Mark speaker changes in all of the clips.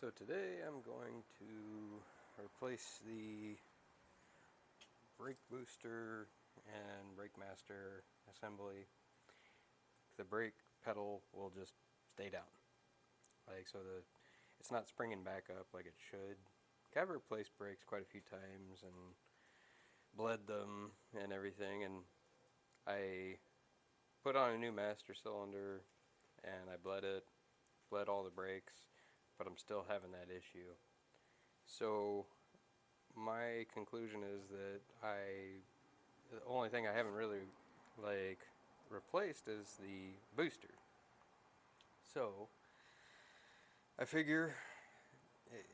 Speaker 1: So today I'm going to replace the brake booster and brake master assembly. The brake pedal will just stay down, it's not springing back up like it should. I've replaced brakes quite a few times and bled them and everything, and I put on a new master cylinder and I bled all the brakes, but I'm still having that issue. So my conclusion is that the only thing I haven't really replaced is the booster. So I figure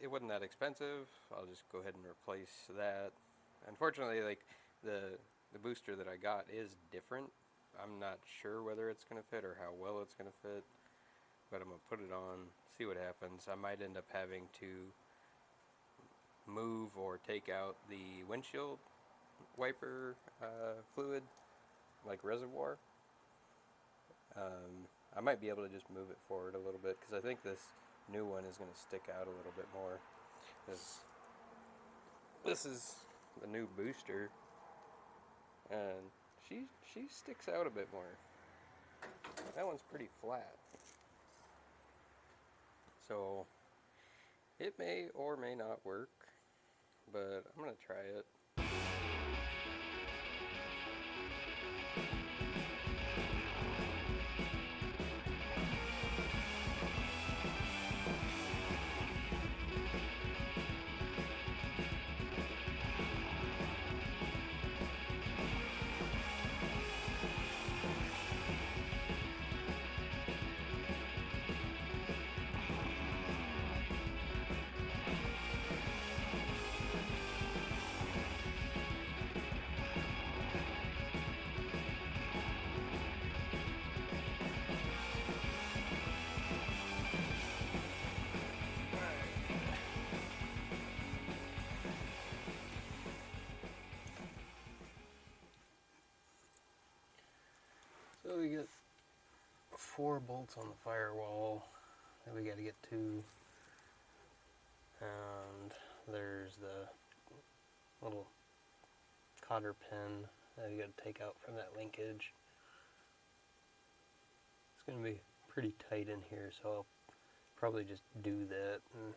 Speaker 1: it wasn't that expensive. I'll just go ahead and replace that. Unfortunately, the the booster that I got is different. I'm not sure whether it's going to fit or how well it's going to fit, but I'm going to put it on, see what happens. I might end up having to move or take out the windshield wiper fluid, like reservoir. I might be able to just move it forward a little bit because I think this new one is going to stick out a little bit more. This is the new booster, and she sticks out a bit more. That one's pretty flat. So it may or may not work, but I'm going to try it. So we got 4 bolts on the firewall that we got to get to, and there's the little cotter pin that we got to take out from that linkage. It's going to be pretty tight in here, so I'll probably just do that and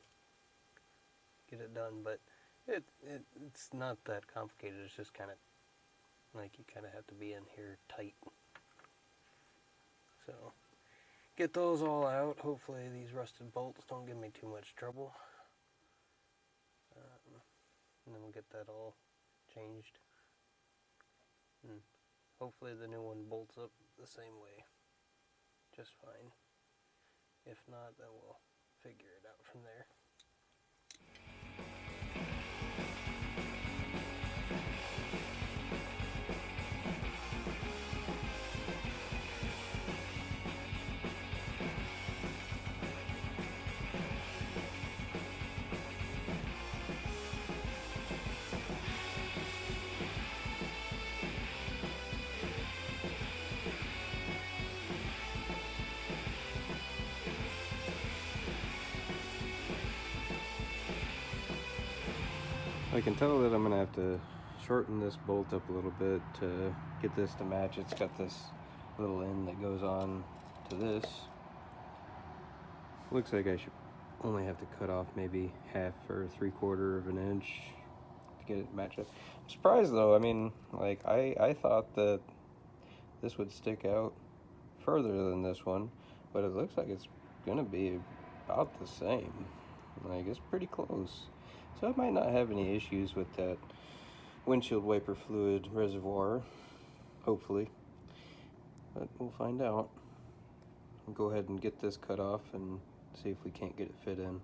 Speaker 1: get it done, but it's not that complicated. It's just kind of like you kind of have to be in here tight. So get those all out. Hopefully these rusted bolts don't give me too much trouble. And then we'll get that all changed. And hopefully the new one bolts up the same way just fine. If not, then we'll figure it out from there. I can tell that I'm going to have to shorten this bolt up a little bit to get this to match. It's got this little end that goes on to this. Looks like I should only have to cut off maybe 1/2 or 3/4 of an inch to get it matched up. I'm surprised though. I mean, I thought that this would stick out further than this one, but it looks like it's going to be about the same. It's pretty close. So I might not have any issues with that windshield wiper fluid reservoir, hopefully, but we'll find out. I'll go ahead and get this cut off and see if we can't get it fit in.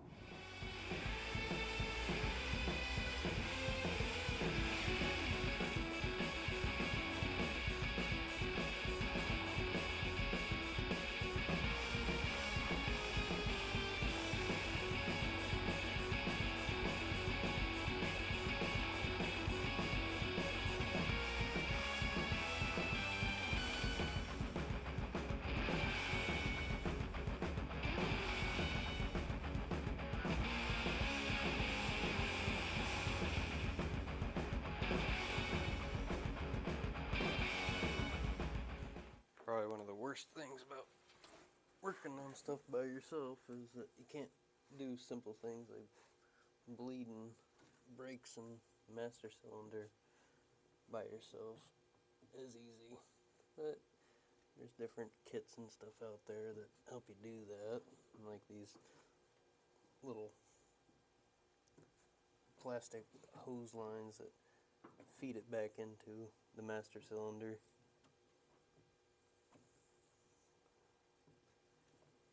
Speaker 1: worst things about working on stuff by yourself is that you can't do simple things like bleeding brakes and master cylinder by yourself is easy. But there's different kits and stuff out there that help you do that, like these little plastic hose lines that feed it back into the master cylinder.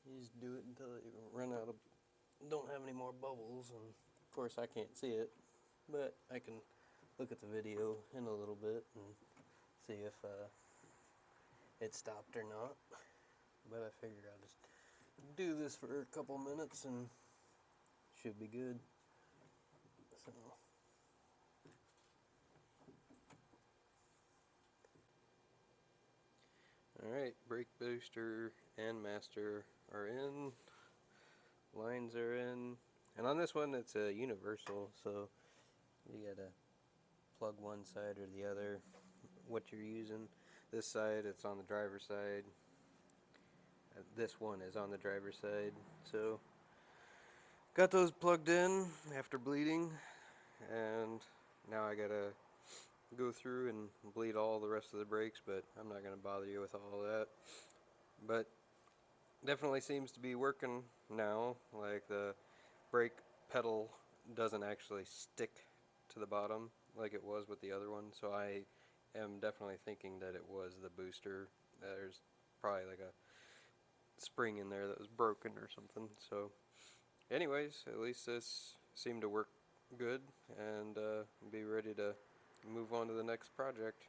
Speaker 1: You just do it until you run out of, don't have any more bubbles, and of course I can't see it, but I can look at the video in a little bit and see if it stopped or not. But I figured I'll just do this for a couple minutes and should be good. So alright, brake booster and master are in, lines are in, and on this one it's a universal, so you gotta plug one side or the other, what you're using. This side, it's on the driver's side. This one is on the driver's side, so got those plugged in after bleeding, and now I gotta go through and bleed all the rest of the brakes, but I'm not gonna bother you with all that. But definitely seems to be working now. Like the brake pedal doesn't actually stick to the bottom like it was with the other one, so I am definitely thinking that it was the booster. There's probably like a spring in there that was broken or something. So anyways, at least this seemed to work good, and be ready to move on to the next project.